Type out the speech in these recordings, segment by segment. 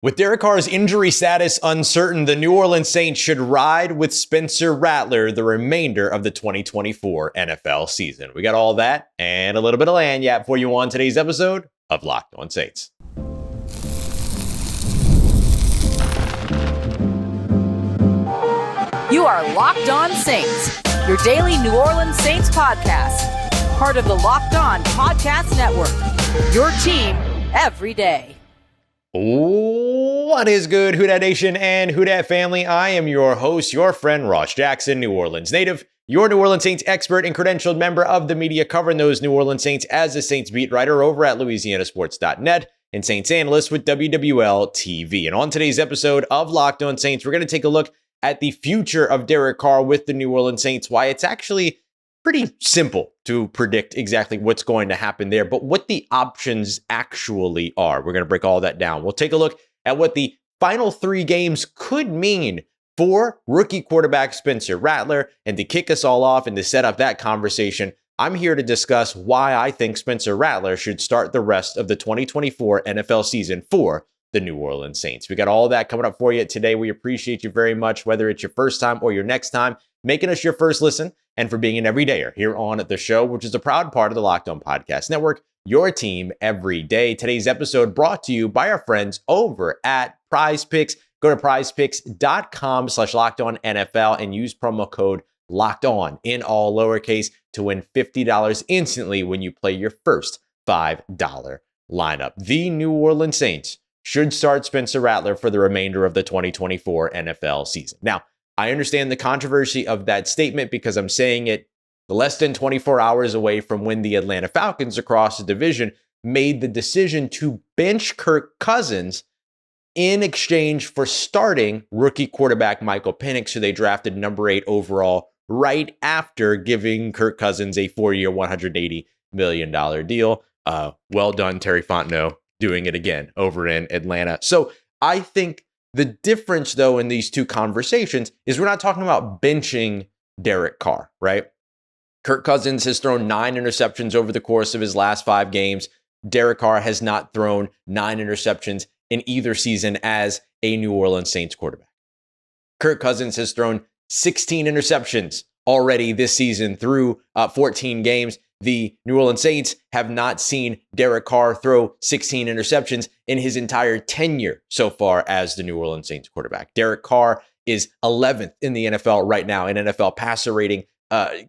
With Derek Carr's injury status uncertain, the New Orleans Saints should ride with Spencer Rattler the remainder of the 2024 NFL season. We got all that and a little bit of lagniappe for you on today's episode of Locked On Saints. You are Locked On Saints, your daily New Orleans Saints podcast. Part of the Locked On Podcast Network, your team every day. What is good, Who Dat Nation and Who Dat family? I am your host, your friend Ross Jackson, New Orleans native, your New Orleans Saints expert and credentialed member of the media covering those New Orleans Saints as a Saints beat writer over at LouisianaSports.net and Saints analyst with WWL TV. And on today's episode of Locked On Saints, we're going to take a look at the future of Derek Carr with the New Orleans Saints, why it's actually pretty simple to predict exactly what's going to happen there, but what the options actually are. We're going to break all that down. We'll take a look at what the final 3 games could mean for rookie quarterback Spencer Rattler. And to kick us all off and to set up that conversation, I'm here to discuss why I think Spencer Rattler should start the rest of the 2024 NFL season for the New Orleans Saints. We got all that coming up for you today. We appreciate you very much, whether it's your first time or your next time, making us your first listen, and for being an everydayer here on the show, which is a proud part of the Locked On Podcast Network, your team every day. Today's episode brought to you by our friends over at Prize Picks. Go to prizepicks.com/LockedOnNFL and use promo code LOCKEDON in all lowercase to win $50 instantly when you play your first $5 lineup. The New Orleans Saints should start Spencer Rattler for the remainder of the 2024 NFL season. Now, I understand the controversy of that statement because I'm saying it less than 24 hours away from when the Atlanta Falcons across the division made the decision to bench Kirk Cousins in exchange for starting rookie quarterback Michael Penix, who they drafted number 8 overall right after giving Kirk Cousins a 4-year, $180 million deal. Well done, Terry Fontenot, doing it again over in Atlanta. So I think the difference, though, in these two conversations is we're not talking about benching Derek Carr, right? Kirk Cousins has thrown 9 interceptions over the course of his last 5 games. Derek Carr has not thrown 9 interceptions in either season as a New Orleans Saints quarterback. Kirk Cousins has thrown 16 interceptions already this season through 14 games. The New Orleans Saints have not seen Derek Carr throw 16 interceptions in his entire tenure so far as the New Orleans Saints quarterback. Derek Carr is 11th in the NFL right now in NFL passer rating.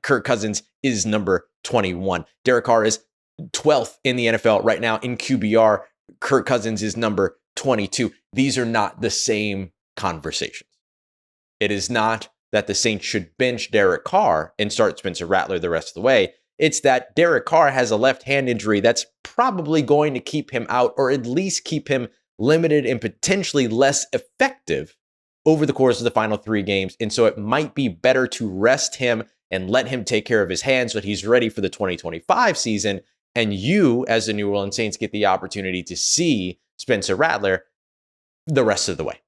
Kirk Cousins is number 21. Derek Carr is 12th in the NFL right now in QBR. Kirk Cousins is number 22. These are not the same conversations. It is not that the Saints should bench Derek Carr and start Spencer Rattler the rest of the way. It's that Derek Carr has a left hand injury that's probably going to keep him out, or at least keep him limited and potentially less effective over the course of the final 3 games. And so it might be better to rest him and let him take care of his hands so that he's ready for the 2025 season. And you, as the New Orleans Saints, get the opportunity to see Spencer Rattler the rest of the way.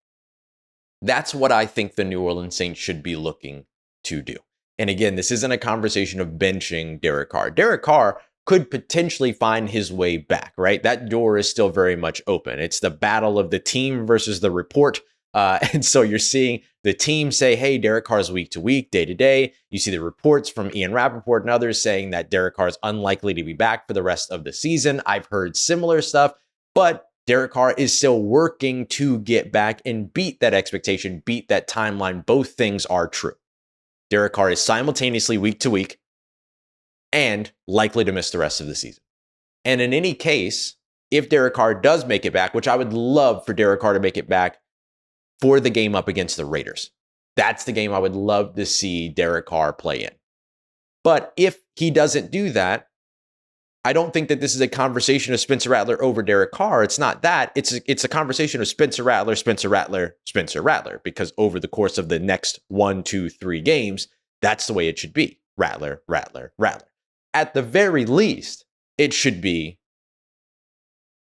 That's what I think the New Orleans Saints should be looking to do. And again, this isn't a conversation of benching Derek Carr. Derek Carr could potentially find his way back, right? That door is still very much open. It's the battle of the team versus the report. And so you're seeing the team say, hey, Derek Carr is week to week, day to day. You see the reports from Ian Rappaport and others saying that Derek Carr is unlikely to be back for the rest of the season. I've heard similar stuff, but Derek Carr is still working to get back and beat that expectation, beat that timeline. Both things are true. Derek Carr is simultaneously week to week and likely to miss the rest of the season. And in any case, if Derek Carr does make it back, which I would love for Derek Carr to make it back for the game up against the Raiders. That's the game I would love to see Derek Carr play in. But if he doesn't do that, I don't think that this is a conversation of Spencer Rattler over Derek Carr. It's not that. It's a conversation of Spencer Rattler, Spencer Rattler, Spencer Rattler, because over the course of the next 1, 2, 3 games, that's the way it should be. Rattler, Rattler, Rattler. At the very least, it should be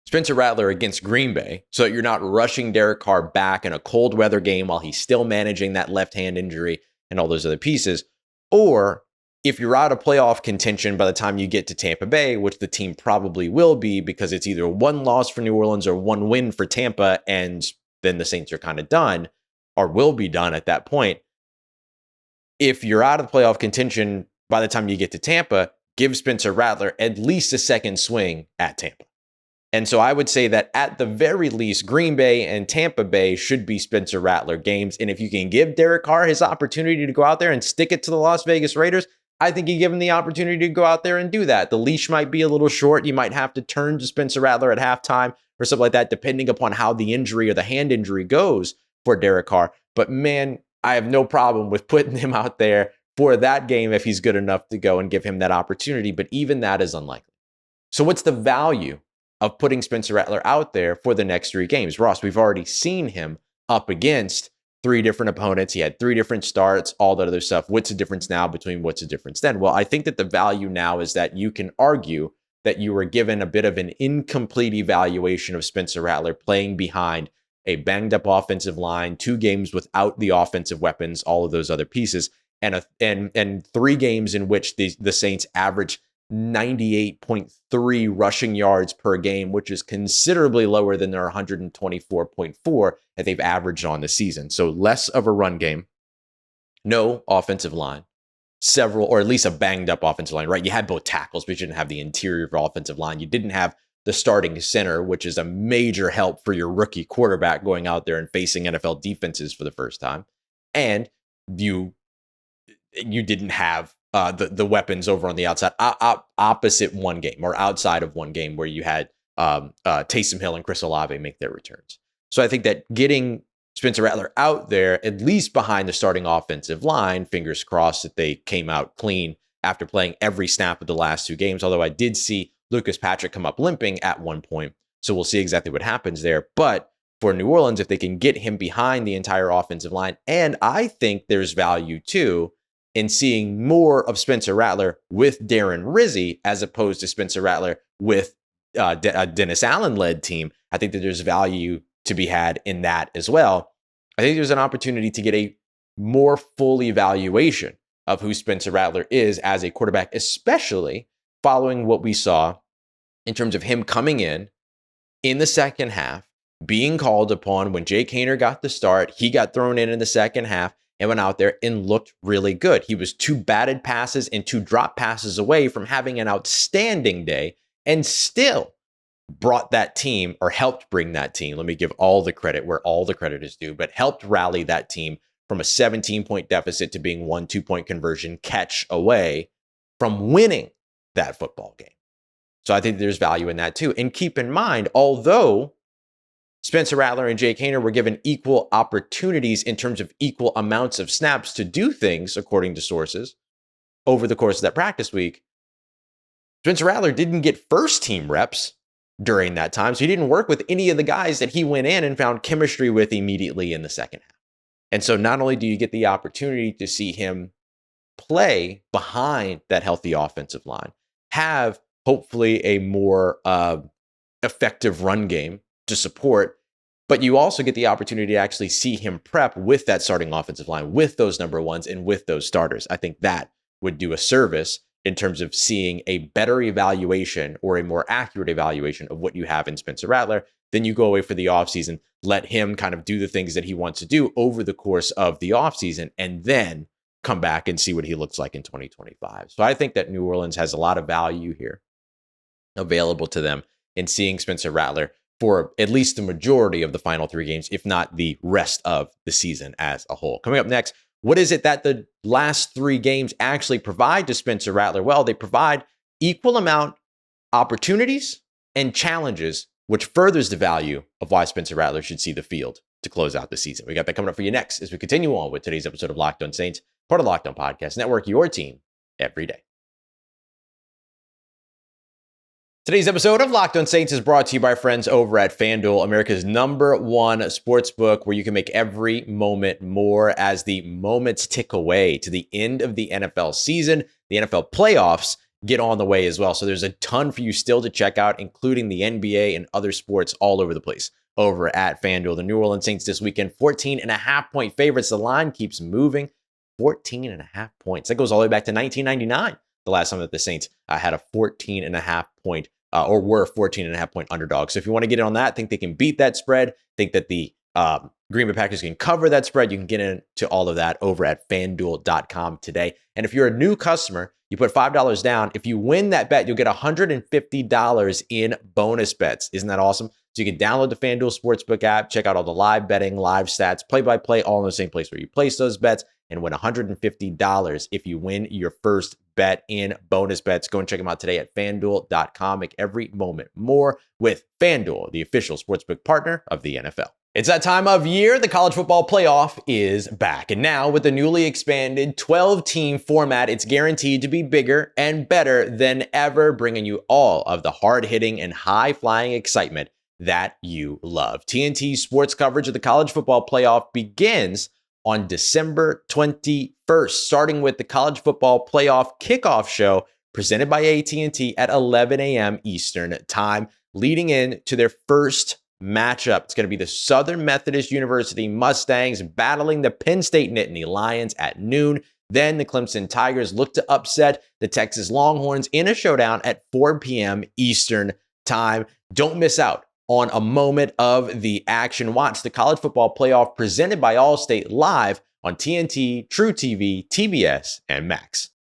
Spencer Rattler against Green Bay, so that you're not rushing Derek Carr back in a cold weather game while he's still managing that left hand injury and all those other pieces. Or if you're out of playoff contention by the time you get to Tampa Bay, which the team probably will be because it's either 1 loss for New Orleans or 1 win for Tampa, and then the Saints are kind of done or will be done at that point. If you're out of the playoff contention by the time you get to Tampa, give Spencer Rattler at least a second swing at Tampa. And so I would say that at the very least, Green Bay and Tampa Bay should be Spencer Rattler games. And if you can give Derek Carr his opportunity to go out there and stick it to the Las Vegas Raiders, I think you give him the opportunity to go out there and do that. The leash might be a little short. You might have to turn to Spencer Rattler at halftime or something like that, depending upon how the injury or the hand injury goes for Derek Carr. But man, I have no problem with putting him out there for that game if he's good enough to go and give him that opportunity. But even that is unlikely. So what's the value of putting Spencer Rattler out there for the next 3 games? Ross, we've already seen him up against 3 different opponents. He had 3 different starts, all that other stuff. What's the difference now between what's the difference then? Well, I think that the value now is that you can argue that you were given a bit of an incomplete evaluation of Spencer Rattler playing behind a banged up offensive line, 2 games without the offensive weapons, all of those other pieces, and 3 games in which the Saints averaged 98.3 rushing yards per game, which is considerably lower than their 124.4 that they've averaged on the season. So less of a run game, no offensive line, several, or at least a banged up offensive line, right? You had both tackles, but you didn't have the interior of your offensive line. You didn't have the starting center, which is a major help for your rookie quarterback going out there and facing NFL defenses for the first time. And you didn't have the weapons over on the outside opposite one game or outside of one game where you had Taysom Hill and Chris Olave make their returns. So I think that getting Spencer Rattler out there, at least behind the starting offensive line, fingers crossed that they came out clean after playing every snap of the last 2 games. Although I did see Lucas Patrick come up limping at one point. So we'll see exactly what happens there. But for New Orleans, if they can get him behind the entire offensive line, and I think there's value too in seeing more of Spencer Rattler with Darren Rizzi as opposed to Spencer Rattler with a Dennis Allen-led team. I think that there's value to be had in that as well. I think there's an opportunity to get a more full evaluation of who Spencer Rattler is as a quarterback, especially following what we saw in terms of him coming in the second half, being called upon when Jake Haener got the start. He got thrown in the second half and went out there and looked really good. He was 2 batted passes and 2 drop passes away from having an outstanding day and still brought that team, or helped bring that team. Let me give all the credit where all the credit is due, but helped rally that team from a 17-point deficit to being 1 2-point conversion catch away from winning that football game. So I think there's value in that too. And keep in mind, although Spencer Rattler and Jake Haener were given equal opportunities in terms of equal amounts of snaps to do things, according to sources, over the course of that practice week, Spencer Rattler didn't get first team reps during that time. So he didn't work with any of the guys that he went in and found chemistry with immediately in the second half. And so not only do you get the opportunity to see him play behind that healthy offensive line, have hopefully a more effective run game to support, but you also get the opportunity to actually see him prep with that starting offensive line, with those number ones and with those starters. I think that would do a service in terms of seeing a better evaluation or a more accurate evaluation of what you have in Spencer Rattler. Then you go away for the offseason, let him kind of do the things that he wants to do over the course of the offseason, and then come back and see what he looks like in 2025. So I think that New Orleans has a lot of value here available to them in seeing Spencer Rattler for at least the majority of the final 3 games, if not the rest of the season as a whole. Coming up next, what is it that the last 3 games actually provide to Spencer Rattler? Well, they provide equal amount opportunities and challenges, which furthers the value of why Spencer Rattler should see the field to close out the season. We got that coming up for you next as we continue on with today's episode of Locked On Saints, part of Locked On Podcast Network, your team every day. Today's episode of Locked On Saints is brought to you by our friends over at FanDuel, America's #1 sportsbook, where you can make every moment more as the moments tick away to the end of the NFL season. The NFL playoffs get on the way as well. So there's a ton for you still to check out, including the NBA and other sports all over the place over at FanDuel. The New Orleans Saints this weekend, 14.5-point favorites. The line keeps moving, 14.5 points. That goes all the way back to 1999, the last time that the Saints had a 14.5-point or were 14.5-point underdogs. So if you want to get in on that, think they can beat that spread, think that the Green Bay Packers can cover that spread. You can get into all of that over at FanDuel.com today. And if you're a new customer, you put $5 down. If you win that bet, you'll get $150 in bonus bets. Isn't that awesome? So you can download the FanDuel Sportsbook app, check out all the live betting, live stats, play-by-play, all in the same place where you place those bets, and win $150 if you win your first bet in bonus bets. Go and check them out today at FanDuel.com. Make every moment more with FanDuel, the official sportsbook partner of the NFL. It's that time of year. The college football playoff is back. And now with the newly expanded 12-team format, it's guaranteed to be bigger and better than ever, bringing you all of the hard-hitting and high-flying excitement that you love. TNT sports coverage of the college football playoff begins on December 21st, starting with the college football playoff kickoff show presented by AT&T at 11 a.m. Eastern time, leading in to their first matchup. It's going to be the Southern Methodist University Mustangs battling the Penn State Nittany Lions at noon. Then the Clemson Tigers look to upset the Texas Longhorns in a showdown at 4 p.m. Eastern time. Don't miss out on a moment of the action. Watch the college football playoff presented by Allstate live on TNT, True TV, TBS, and Max.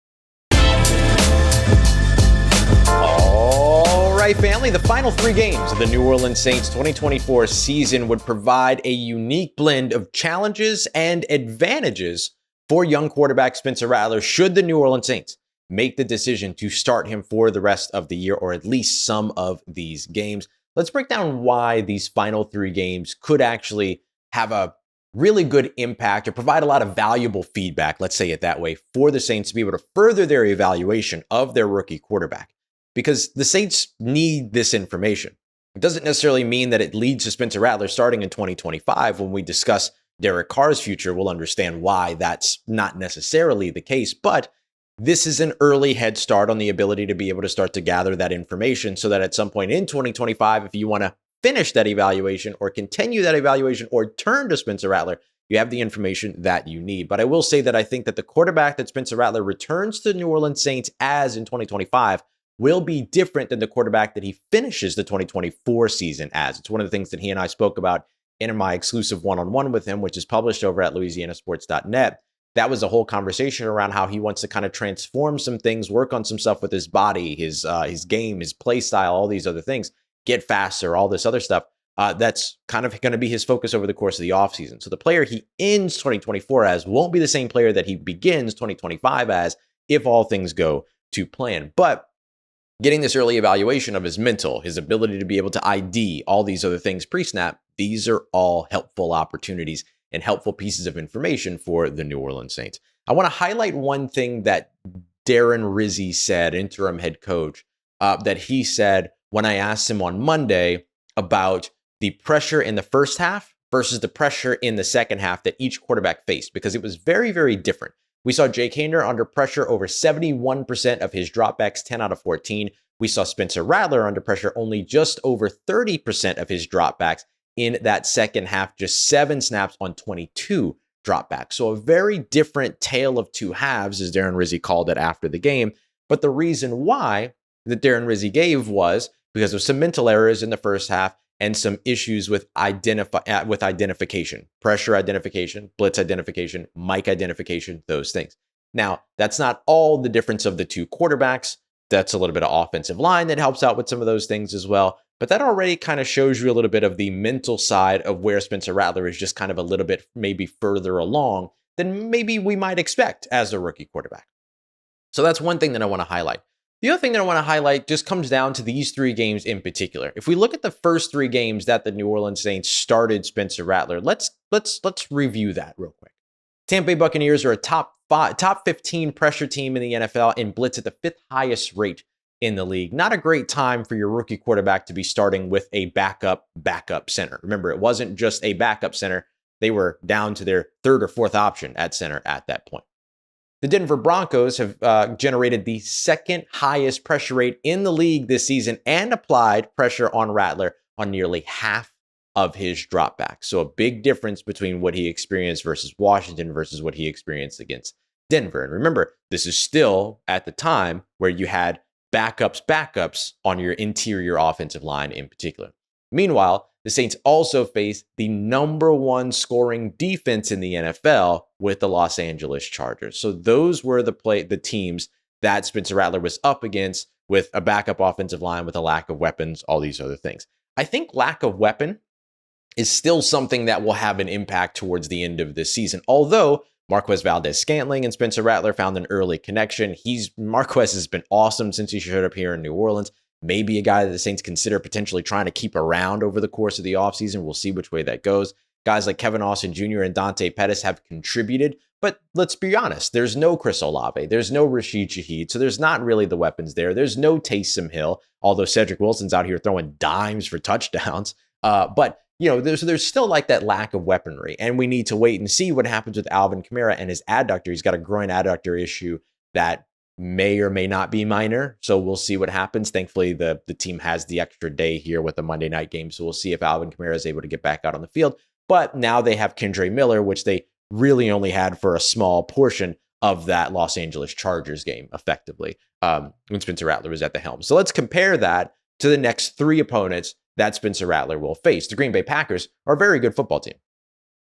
All right, family, the final 3 games of the New Orleans Saints 2024 season would provide a unique blend of challenges and advantages for young quarterback Spencer Rattler should the New Orleans Saints make the decision to start him for the rest of the year, or at least some of these games. Let's break down why these final 3 games could actually have a really good impact or provide a lot of valuable feedback, let's say it that way, for the Saints to be able to further their evaluation of their rookie quarterback. Because the Saints need this information. It doesn't necessarily mean that it leads to Spencer Rattler starting in 2025. When we discuss Derek Carr's future, we'll understand why that's not necessarily the case, but this is an early head start on the ability to be able to start to gather that information so that at some point in 2025, if you want to finish that evaluation or continue that evaluation or turn to Spencer Rattler, you have the information that you need. But I will say that I think that the quarterback that Spencer Rattler returns to the New Orleans Saints as in 2025 will be different than the quarterback that he finishes the 2024 season as. It's one of the things that he and I spoke about in my exclusive one-on-one with him, which is published over at louisianasports.net. That was a whole conversation around how he wants to kind of transform some things, work on some stuff with his body, his game, his play style, all these other things, get faster, all this other stuff. That's kind of going to be his focus over the course of the offseason. So the player he ends 2024 as won't be the same player that he begins 2025 as if all things go to plan. But getting this early evaluation of his mental, his ability to be able to ID, all these other things pre-snap, these are all helpful opportunities and helpful pieces of information for the New Orleans Saints. I want to highlight one thing that Darren Rizzi said, interim head coach, that he said when I asked him on Monday about the pressure in the first half versus the pressure in the second half that each quarterback faced, because it was very, very different. We saw Jake Haener under pressure over 71% of his dropbacks, 10 out of 14. We saw Spencer Rattler under pressure only just over 30% of his dropbacks in that second half, just 7 snaps on 22 dropbacks. So a very different tale of 2 halves, as Darren Rizzi called it after the game. But the reason why that Darren Rizzi gave was because of some mental errors in the first half and some issues with identification, pressure identification, blitz identification, mic identification, those things. Now, that's not all the difference of the 2 quarterbacks. That's a little bit of offensive line that helps out with some of those things as well. But that already kind of shows you a little bit of the mental side of where Spencer Rattler is just kind of a little bit maybe further along than maybe we might expect as a rookie quarterback. So that's one thing that I want to highlight. The other thing that I want to highlight just comes down to these 3 games in particular. If we look at the first 3 games that the New Orleans Saints started Spencer Rattler, let's review that real quick. Tampa Bay Buccaneers are a top 15 pressure team in the NFL and blitz at the 5th highest rate in the league. Not a great time for your rookie quarterback to be starting with a backup center. Remember, it wasn't just a backup center. They were down to their 3rd or 4th option at center at that point. The Denver Broncos have generated the 2nd highest pressure rate in the league this season and applied pressure on Rattler on nearly half of his dropbacks. So a big difference between what he experienced versus Washington versus what he experienced against Denver. And remember, this is still at the time where you had backups on your interior offensive line in particular. Meanwhile, the Saints also face the number one scoring defense in the NFL with the Los Angeles Chargers. So those were the teams that Spencer Rattler was up against with a backup offensive line, with a lack of weapons, all these other things. I think lack of weapon is still something that will have an impact towards the end of this season. Although Marquez Valdes-Scantling and Spencer Rattler found an early connection. Marquez has been awesome since he showed up here in New Orleans. Maybe a guy that the Saints consider potentially trying to keep around over the course of the offseason. We'll see which way that goes. Guys like Kevin Austin Jr. and Dante Pettis have contributed, but let's be honest, there's no Chris Olave, there's no Rashid Shaheed, so there's not really the weapons there. There's no Taysom Hill, although Cedric Wilson's out here throwing dimes for touchdowns. But there's still like that lack of weaponry, and we need to wait and see what happens with Alvin Kamara and his adductor. He's got a groin adductor issue that may or may not be minor, so we'll see what happens. Thankfully, the team has the extra day here with the Monday night game, so we'll see if Alvin Kamara is able to get back out on the field. But now they have Kendre Miller, which they really only had for a small portion of that Los Angeles Chargers game, effectively, when Spencer Rattler was at the helm. So let's compare that to the next three opponents that Spencer Rattler will face. The Green Bay Packers are a very good football team.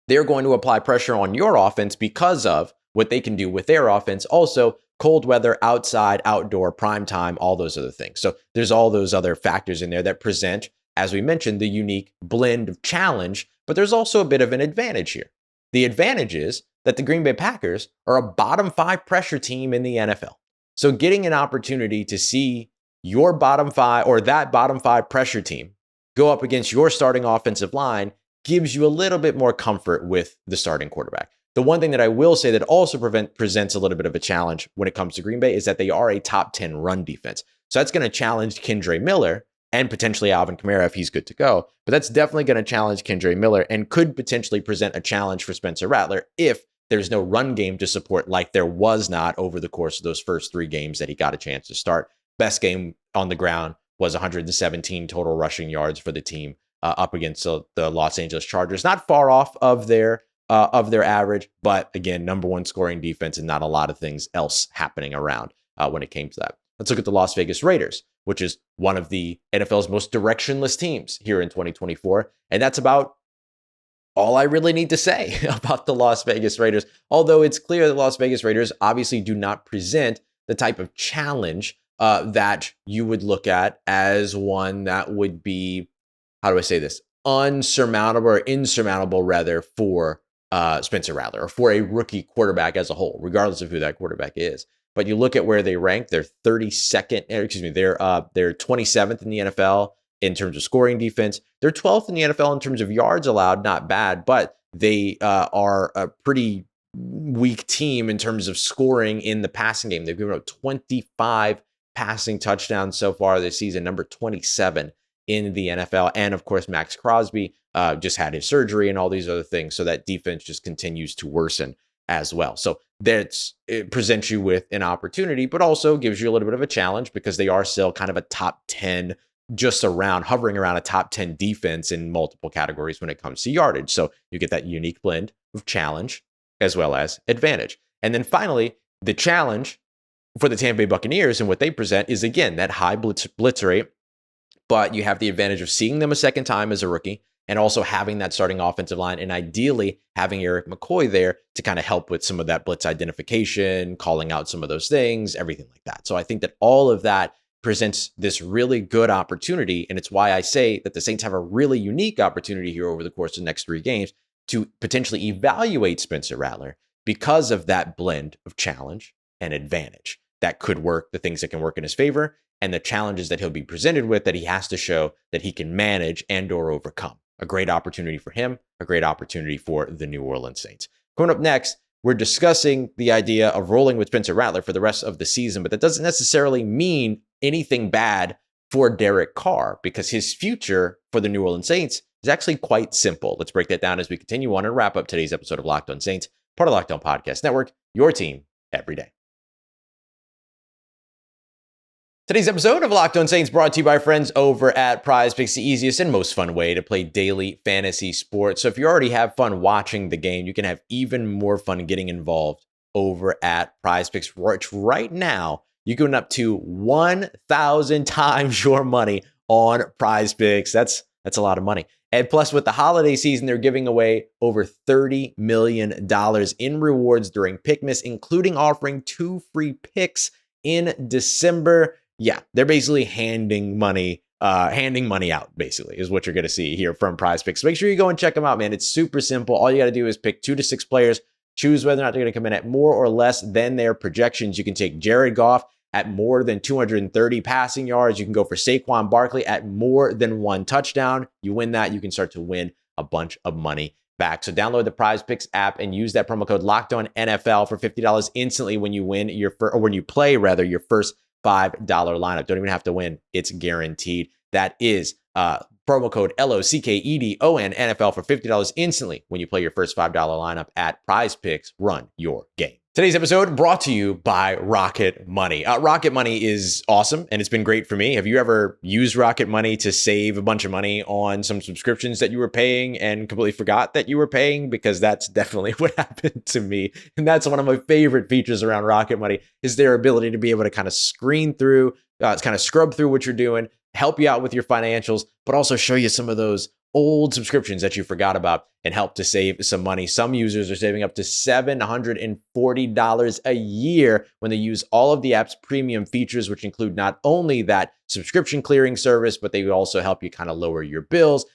They're going to apply pressure on your offense because of what they can do with their offense. Also, cold weather, outside, outdoor, prime time, all those other things. So there's all those other factors in there that present, as we mentioned, the unique blend of challenge, but there's also a bit of an advantage here. The advantage is that the Green Bay Packers are a bottom 5 pressure team in the NFL. So getting an opportunity to see your bottom 5 or that bottom 5 pressure team go up against your starting offensive line gives you a little bit more comfort with the starting quarterback. The one thing that I will say that also presents a little bit of a challenge when it comes to Green Bay is that they are a top 10 run defense. So that's going to challenge Kendre Miller and potentially Alvin Kamara if he's good to go. But that's definitely going to challenge Kendre Miller and could potentially present a challenge for Spencer Rattler if there's no run game to support like there was not over the course of those first 3 games that he got a chance to start. Best game on the ground was 117 total rushing yards for the team up against the Los Angeles Chargers. Not far off of their average, but again, number one scoring defense and not a lot of things else happening around when it came to that. Let's look at the Las Vegas Raiders, which is one of the NFL's most directionless teams here in 2024. And that's about all I really need to say about the Las Vegas Raiders. Although it's clear that Las Vegas Raiders obviously do not present the type of challenge that you would look at as one that would be, how do I say this, unsurmountable or insurmountable rather for Spencer Rattler or for a rookie quarterback as a whole, regardless of who that quarterback is. But you look at where they rank, they're 32nd, they're 27th in the NFL in terms of scoring defense. They're 12th in the NFL in terms of yards allowed, not bad, but they are a pretty weak team in terms of scoring in the passing game. They've given up 25 passing touchdowns so far this season, number 27 in the NFL. And of course, Max Crosby just had his surgery and all these other things. So that defense just continues to worsen as well. So it presents you with an opportunity, but also gives you a little bit of a challenge because they are still kind of a top 10, hovering around a top 10 defense in multiple categories when it comes to yardage. So you get that unique blend of challenge as well as advantage. And then finally, the challenge for the Tampa Bay Buccaneers and what they present is, again, that high blitz rate, but you have the advantage of seeing them a second time as a rookie and also having that starting offensive line and ideally having Eric McCoy there to kind of help with some of that blitz identification, calling out some of those things, everything like that. So I think that all of that presents this really good opportunity. And it's why I say that the Saints have a really unique opportunity here over the course of the next 3 games to potentially evaluate Spencer Rattler because of that blend of challenge and advantage that could work, the things that can work in his favor, and the challenges that he'll be presented with that he has to show that he can manage and or overcome. A great opportunity for him, a great opportunity for the New Orleans Saints. Coming up next, we're discussing the idea of rolling with Spencer Rattler for the rest of the season, but that doesn't necessarily mean anything bad for Derek Carr because his future for the New Orleans Saints is actually quite simple. Let's break that down as we continue on and wrap up today's episode of Locked On Saints, part of Locked On Podcast Network, your team every day. Today's episode of Locked On Saints brought to you by friends over at Prize Picks, the easiest and most fun way to play daily fantasy sports. So if you already have fun watching the game, you can have even more fun getting involved over at Prize Picks, which right now you can win up to 1,000 times your money on Prize Picks. That's That's a lot of money. And plus, with the holiday season, they're giving away over $30 million in rewards during Pickmas, including offering 2 free picks in December. Yeah, they're basically handing money out, basically, is what you're going to see here from Prize Picks. So make sure you go and check them out, man. It's super simple. All you got to do is pick 2 to 6 players, choose whether or not they're going to come in at more or less than their projections. You can take Jared Goff at more than 230 passing yards. You can go for Saquon Barkley at more than 1 touchdown. You win that, you can start to win a bunch of money back. So download the Prize Picks app and use that promo code LOCKEDONNFL for $50 instantly when you win when you play your first $5 lineup. Don't even have to win. It's guaranteed. That is promo code LOCKEDON NFL for $50 instantly when you play your first $5 lineup at Prize Picks. Run your game. Today's episode brought to you by Rocket Money. Rocket Money is awesome, and it's been great for me. Have you ever used Rocket Money to save a bunch of money on some subscriptions that you were paying and completely forgot that you were paying? Because that's definitely what happened to me. And that's one of my favorite features around Rocket Money is their ability to be able to kind of screen through, kind of scrub through what you're doing, help you out with your financials, but also show you some of those old subscriptions that you forgot about and help to save some money. Some users are saving up to $740 a year when they use all of the app's premium features, which include not only that subscription clearing service, but they also help you kind of lower your bills,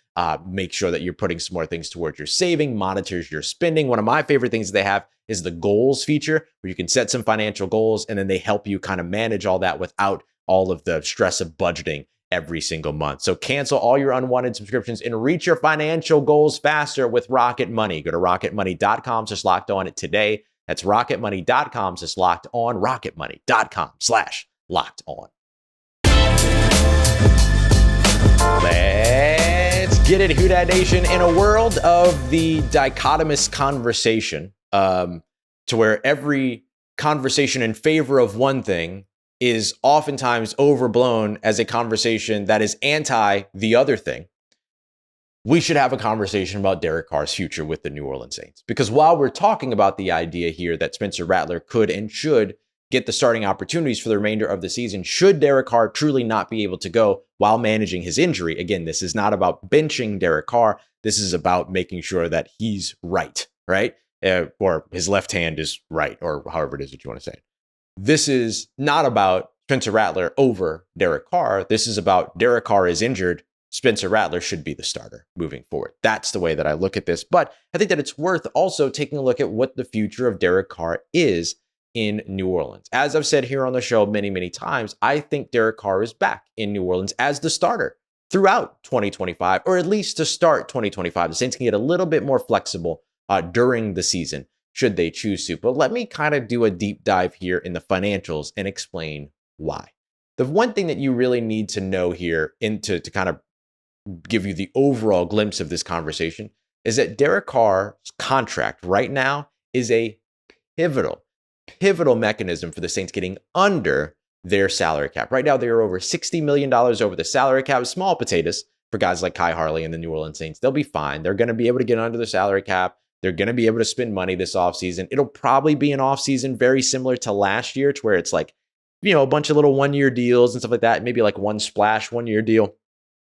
make sure that you're putting some more things towards your saving, monitors your spending. One of my favorite things that they have is the goals feature, where you can set some financial goals and then they help you kind of manage all that without all of the stress of budgeting every single month. So cancel all your unwanted subscriptions and reach your financial goals faster with Rocket Money. Go to rocketmoney.com/lockedon today. That's rocketmoney.com/lockedon, rocketmoney.com/lockedon. Let's get it, Who Dat Nation. In a world of the dichotomous conversation, to where every conversation in favor of one thing is oftentimes overblown as a conversation that is anti the other thing, we should have a conversation about Derek Carr's future with the New Orleans Saints. Because while we're talking about the idea here that Spencer Rattler could and should get the starting opportunities for the remainder of the season, should Derek Carr truly not be able to go while managing his injury, again, this is not about benching Derek Carr. This is about making sure that he's right? Or his left hand is right, or however it is that you want to say it. This is not about Spencer Rattler over Derek Carr. This is about Derek Carr is injured. Spencer Rattler should be the starter moving forward. That's the way that I look at this. But I think that it's worth also taking a look at what the future of Derek Carr is in New Orleans. As I've said here on the show many, many times, I think Derek Carr is back in New Orleans as the starter throughout 2025, or at least to start 2025. The Saints can get a little bit more flexible during the season, should they choose to. But let me kind of do a deep dive here in the financials and explain why. The one thing that you really need to know here to kind of give you the overall glimpse of this conversation is that Derek Carr's contract right now is a pivotal mechanism for the Saints getting under their salary cap. Right now, they are over $60 million over the salary cap. Small potatoes for guys like Kai Harley and the New Orleans Saints. They'll be fine. They're going to be able to get under the salary cap. They're going to be able to spend money this offseason. It'll probably be an offseason very similar to last year, to where it's like, a bunch of little one-year deals and stuff like that. Maybe like one splash one-year deal.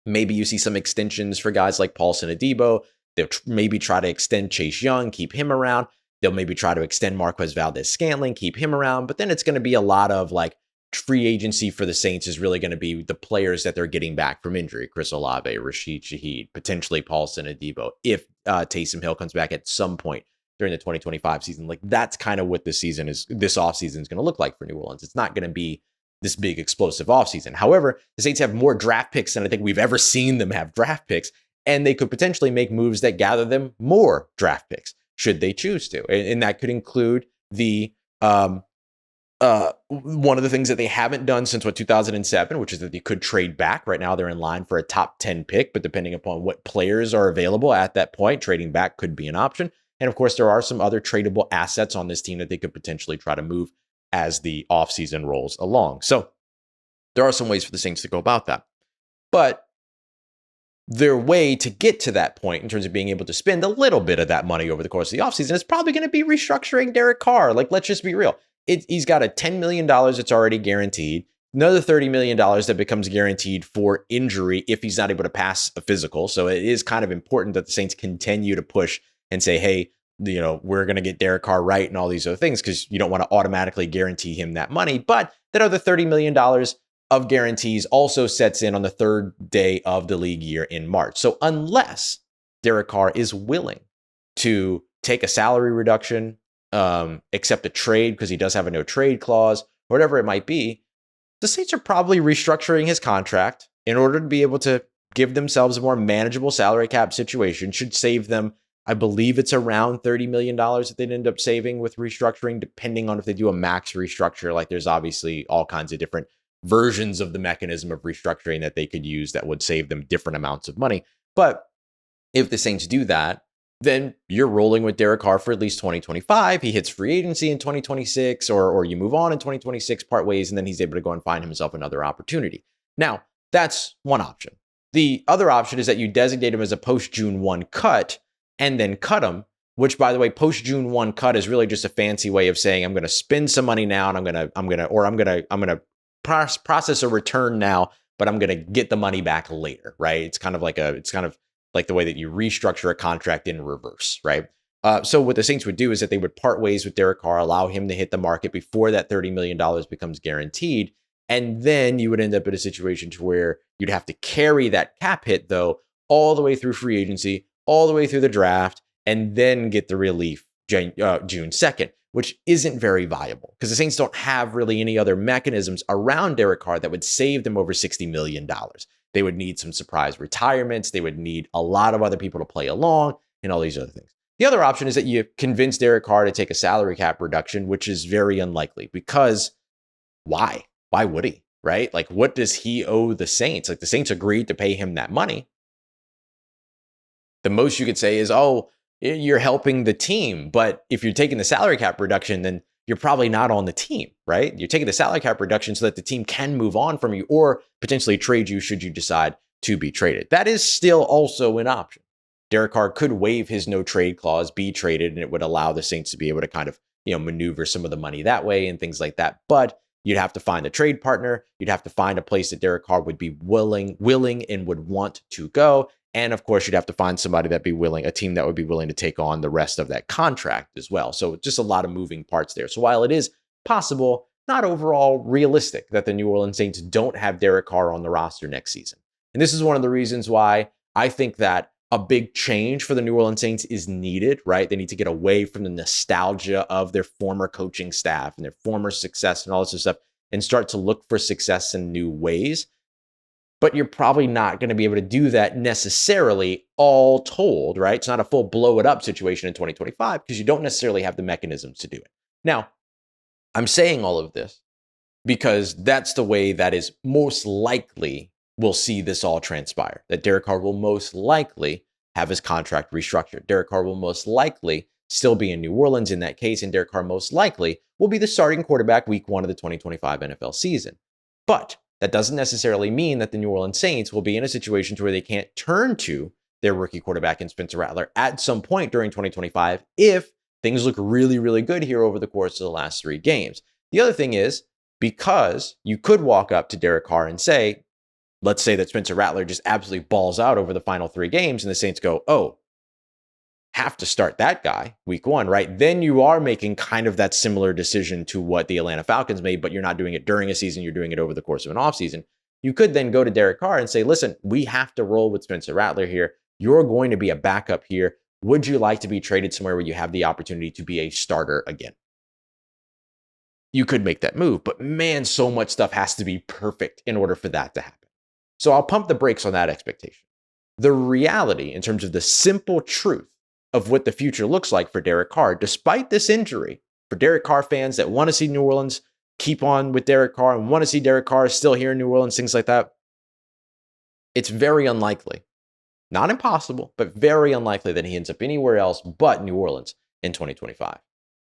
Maybe you see some extensions for guys like Paulson Adebo. They'll maybe try to extend Chase Young, keep him around. They'll maybe try to extend Marquez Valdez-Scantling, keep him around. But then it's going to be a lot of like free agency for the Saints is really going to be the players that they're getting back from injury. Chris Olave, Rashid Shaheed, potentially Paulson Adebo, if Taysom Hill comes back at some point during the 2025 season. Like, that's kind of what this offseason is going to look like for New Orleans. It's not going to be this big explosive offseason. However, the Saints have more draft picks than I think we've ever seen them have draft picks, and they could potentially make moves that gather them more draft picks should they choose to. And that could include the one of the things that they haven't done since 2007, which is that they could trade back. Right now, they're in line for a top 10 pick, but depending upon what players are available at that point, trading back could be an option. And of course, there are some other tradable assets on this team that they could potentially try to move as the offseason rolls along. So there are some ways for the Saints to go about that. But their way to get to that point in terms of being able to spend a little bit of that money over the course of the offseason is probably going to be restructuring Derek Carr. Like, let's just be real. He's got a $10 million that's already guaranteed. another $30 million that becomes guaranteed for injury if he's not able to pass a physical. So it is kind of important that the Saints continue to push and say, hey, we're going to get Derek Carr right and all these other things, because you don't want to automatically guarantee him that money. But that other $30 million of guarantees also sets in on the third day of the league year in March. So unless Derek Carr is willing to take a salary reduction, accept a trade because he does have a no trade clause, or whatever it might be, the Saints are probably restructuring his contract in order to be able to give themselves a more manageable salary cap situation. Should save them, I believe it's around $30 million that they'd end up saving with restructuring, depending on if they do a max restructure. Like, there's obviously all kinds of different versions of the mechanism of restructuring that they could use that would save them different amounts of money. But if the Saints do that, then you're rolling with Derek Carr for at least 2025. He hits free agency in 2026, or you move on in 2026, part ways, and then he's able to go and find himself another opportunity. Now, that's one option. The other option is that you designate him as a post-June 1 cut and then cut him, which, by the way, post-June 1 cut is really just a fancy way of saying I'm going to spend some money now, and I'm going to process a return now, but I'm going to get the money back later, right? It's kind of like the way that you restructure a contract in reverse, right? So what the Saints would do is that they would part ways with Derek Carr, allow him to hit the market before that $30 million becomes guaranteed. And then you would end up in a situation to where you'd have to carry that cap hit, though, all the way through free agency, all the way through the draft, and then get the relief June 2nd, which isn't very viable because the Saints don't have really any other mechanisms around Derek Carr that would save them over $60 million. They would need some surprise retirements. They would need a lot of other people to play along and all these other things. The other option is that you convince Derek Carr to take a salary cap reduction, which is very unlikely, because why? Why would he, right? Like, what does he owe the Saints? Like, the Saints agreed to pay him that money. The most you could say is, oh, you're helping the team. But if you're taking the salary cap reduction, then you're probably not on the team, right? You're taking the salary cap reduction so that the team can move on from you or potentially trade you should you decide to be traded. That is still also an option. Derek Carr could waive his no trade clause, be traded, and it would allow the Saints to be able to kind of, maneuver some of the money that way and things like that. But you'd have to find a trade partner. You'd have to find a place that Derek Carr would be willing and would want to go. And of course, you'd have to find somebody that'd be willing, a team that would be willing to take on the rest of that contract as well. So just a lot of moving parts there. So while it is possible, not overall realistic that the New Orleans Saints don't have Derek Carr on the roster next season. And this is one of the reasons why I think that a big change for the New Orleans Saints is needed, right? They need to get away from the nostalgia of their former coaching staff and their former success and all this stuff and start to look for success in new ways. But you're probably not going to be able to do that necessarily, all told, right? It's not a full blow it up situation in 2025 because you don't necessarily have the mechanisms to do it. Now, I'm saying all of this because that's the way that is most likely we'll see this all transpire, that Derek Carr will most likely have his contract restructured. Derek Carr will most likely still be in New Orleans in that case, and Derek Carr most likely will be the starting quarterback week 1 of the 2025 NFL season. But that doesn't necessarily mean that the New Orleans Saints will be in a situation to where they can't turn to their rookie quarterback in Spencer Rattler at some point during 2025 if things look really, really good here over the course of the last 3 games. The other thing is, because you could walk up to Derek Carr and say, let's say that Spencer Rattler just absolutely balls out over the final 3 games and the Saints go, oh, have to start that guy week 1, right? Then you are making kind of that similar decision to what the Atlanta Falcons made, but you're not doing it during a season. You're doing it over the course of an offseason. You could then go to Derek Carr and say, listen, we have to roll with Spencer Rattler here. You're going to be a backup here. Would you like to be traded somewhere where you have the opportunity to be a starter again? You could make that move, but man, so much stuff has to be perfect in order for that to happen. So I'll pump the brakes on that expectation. The reality, in terms of the simple truth of what the future looks like for Derek Carr, despite this injury, for Derek Carr fans that want to see New Orleans keep on with Derek Carr and want to see Derek Carr still here in New Orleans, things like that, it's very unlikely, not impossible, but very unlikely that he ends up anywhere else but New Orleans in 2025.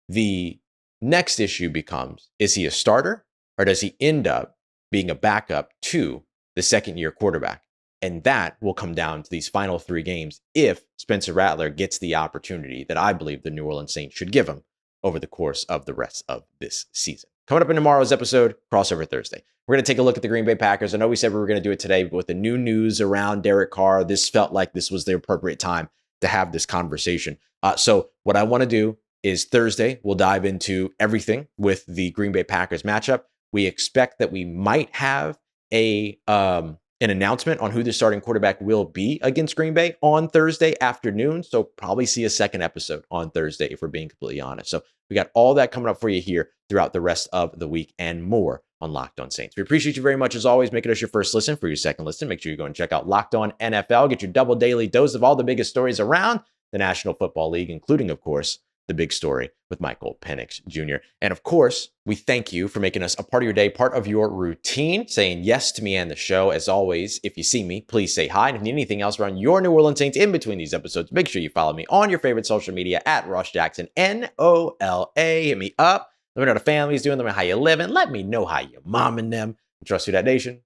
The next issue becomes, is he a starter or does he end up being a backup to the second-year quarterback? And that will come down to these final 3 games if Spencer Rattler gets the opportunity that I believe the New Orleans Saints should give him over the course of the rest of this season. Coming up in tomorrow's episode, Crossover Thursday. We're going to take a look at the Green Bay Packers. I know we said we were going to do it today, but with the new news around Derek Carr, this felt like this was the appropriate time to have this conversation. So what I want to do is Thursday, we'll dive into everything with the Green Bay Packers matchup. We expect that we might have an announcement on who the starting quarterback will be against Green Bay on Thursday afternoon. So probably see a second episode on Thursday if we're being completely honest. So we got all that coming up for you here throughout the rest of the week and more on Locked On Saints. We appreciate you very much as always, making us your first listen. For your second listen, make sure you go and check out Locked On NFL. Get your double daily dose of all the biggest stories around the National Football League, including, of course, the big story with Michael Penix Jr. And of course, we thank you for making us a part of your day, part of your routine, saying yes to me and the show. As always, if you see me, please say hi. And if you need anything else around your New Orleans Saints in between these episodes, make sure you follow me on your favorite social media at Ross Jackson, NOLA. Hit me up. Let me know how the family's doing. Let me know how you living. Let me know how you're momming them. Trust you, that nation.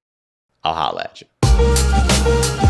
I'll holla at you.